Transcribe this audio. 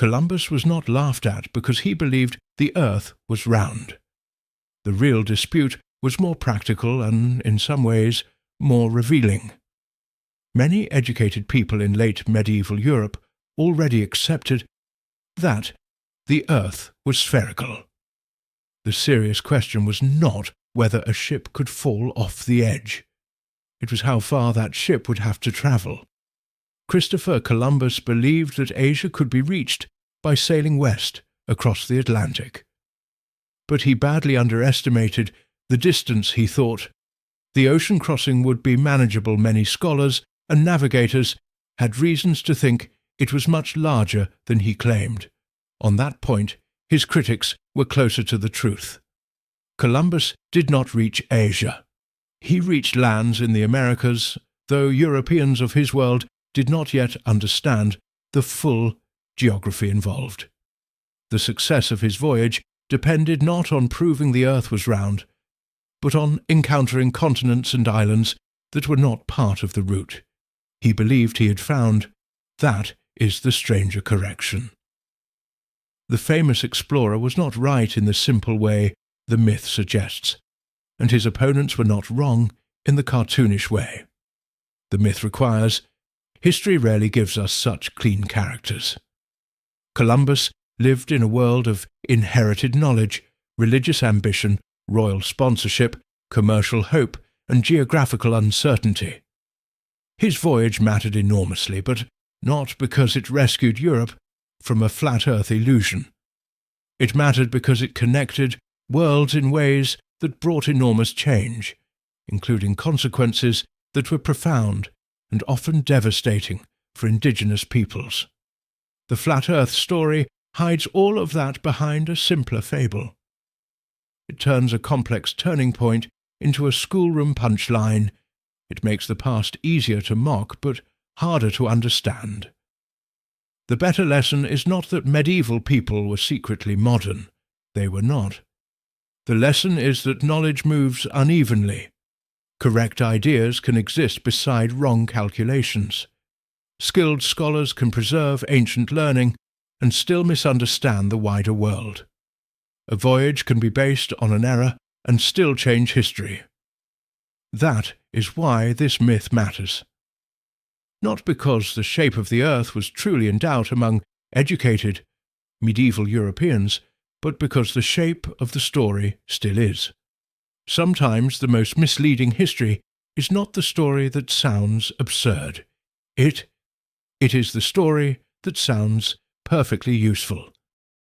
Columbus was not laughed at because he believed the earth was round. The real dispute was more practical and, in some ways, more revealing. Many educated people in late medieval Europe already accepted that the earth was spherical. The serious question was not whether a ship could fall off the edge. It was how far that ship would have to travel. Christopher Columbus believed that Asia could be reached by sailing west across the Atlantic. But he badly underestimated the distance, he thought. The ocean crossing would be manageable. Many scholars and navigators had reasons to think it was much larger than he claimed. On that point, his critics were closer to the truth. Columbus did not reach Asia. He reached lands in the Americas, though Europeans of his world did not yet understand the full geography involved. The success of his voyage depended not on proving the earth was round, but on encountering continents and islands that were not part of the route. He believed he had found. That is the stranger correction. The famous explorer was not right in the simple way the myth suggests, and his opponents were not wrong in the cartoonish way. The myth requires. History rarely gives us such clean characters. Columbus lived in a world of inherited knowledge, religious ambition, royal sponsorship, commercial hope, and geographical uncertainty. His voyage mattered enormously, but not because it rescued Europe from a flat earth illusion. It mattered because it connected worlds in ways that brought enormous change, including consequences that were profound and often devastating for indigenous peoples. The flat earth story hides all of that behind a simpler fable. It turns a complex turning point into a schoolroom punchline. It makes the past easier to mock, but harder to understand. The better lesson is not that medieval people were secretly modern. They were not. The lesson is that knowledge moves unevenly. Correct ideas can exist beside wrong calculations. Skilled scholars can preserve ancient learning and still misunderstand the wider world. A voyage can be based on an error and still change history. That is why this myth matters. Not because the shape of the earth was truly in doubt among educated medieval Europeans, but because the shape of the story still is. Sometimes the most misleading history is not the story that sounds absurd. It is the story that sounds perfectly useful.